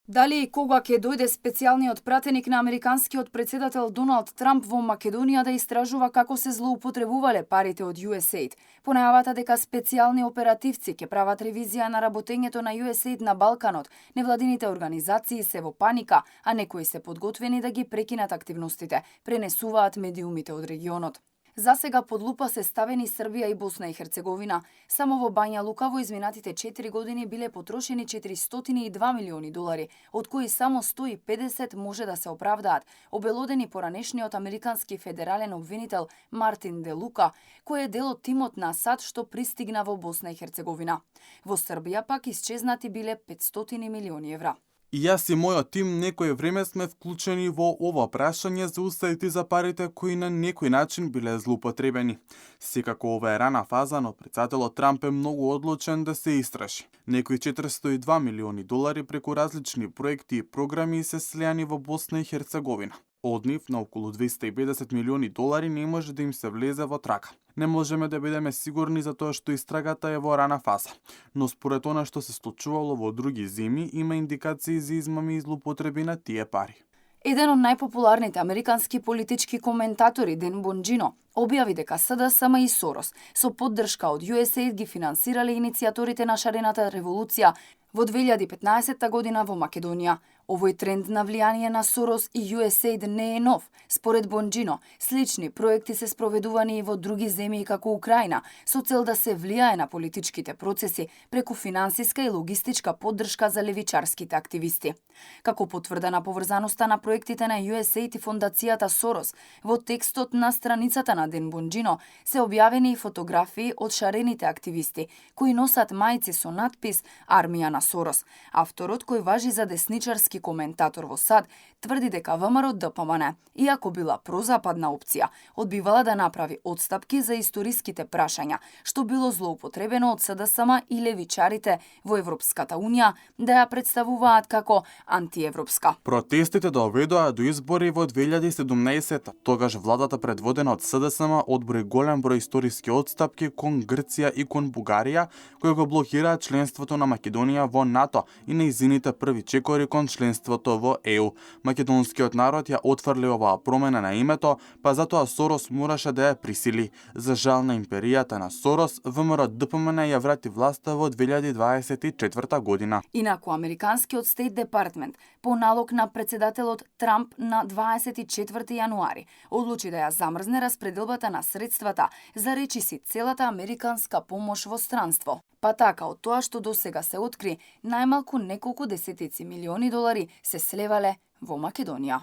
Дали и кога ќе дојде специјалниот пратеник на американскиот претседател Доналд Трамп во Македонија да истражува како се злоупотребувале парите од USAID? По најавата дека специјални оперативци ќе прават ревизија на работењето на USAID на Балканот, невладините организации се во паника, а некои се подготвени да ги прекинат активностите, пренесуваат медиумите од регионот. За сега под лупа се ставени Србија и Босна и Херцеговина. Само во Бања Лука во изминатите 4 години биле потрошени $402 милиони, од кои само 150 може да се оправдаат, обелодени поранешниот американски федерален обвинител Мартин Де Лука, кој е дел од тимот на САД што пристигна во Босна и Херцеговина. Во Србија пак исчезнати биле 500 милиони евра. И јас и мојот тим некој време сме вклучени во ова прашање за усаите за парите кои на некој начин биле злоупотребени. Секако ова е рана фаза, но претседателот Трамп е многу одлучен да се истражи. Некои $402 милиони преку различни проекти и програми се слеани во Босна и Херцеговина. Од нив на околу $250 милиони не може да им се влезе во трака. Не можеме да бидеме сигурни за тоа што истрагата е во рана фаза, но според она што се случувало во други земји има индикации за измами и злоупотреби на тие пари. Еден од најпопуларните американски политички коментатори, Ден Бонџино, објави дека СДСМ и Сорос со поддршка од USAID ги финансирале иницијаторите на шарената револуција во 2015 година во Македонија. Овој тренд на влијание на Сорос и USAID не е нов. Според Бонџино, слични проекти се спроведувани и во други земји како Украина, со цел да се влијае на политичките процеси преку финансиска и логистичка поддршка за левичарските активисти. Како потврда на поврзаноста на проектите на USAID и фондацијата Сорос, во текстот на страницата на Ден Бонџино се објавени и фотографии од шарените активисти, кои носат мајци со надпис Армија на Сорос. Авторот, кој важи за десничарски коментатор во САД, тврди дека ВМРО ДПМН, иако била прозападна опција, одбивала да направи одстапки за историските прашања, што било злоупотребено од СДСМ и левичарите во Европската Унија да ја представуваат како антиевропска. Протестите доведоа до избори во 2017. Тогаш владата предводена од СДСМ одброи голем број историски одстапки кон Грција и кон Бугарија, кои го блокираа членството на Македонија во НАТО и нејзините први чекори кон членството во ЕУ. Македонскиот народ ја отфрли оваа промена на името, па затоа Сорос мораше да ја присили. За жал на империјата на Сорос, ВМРО ДПМН ја врати власта во 2024 година. Инаку, американскиот Стейт Департмент по налог на претседателот Трамп на 24 јануари одлучи да ја замрзне распределбата на средствата за речиси целата американска помош во странство. Па така, од тоа што досега се откри, најмалку неколку десетици милиони долари се слевале во Македонија.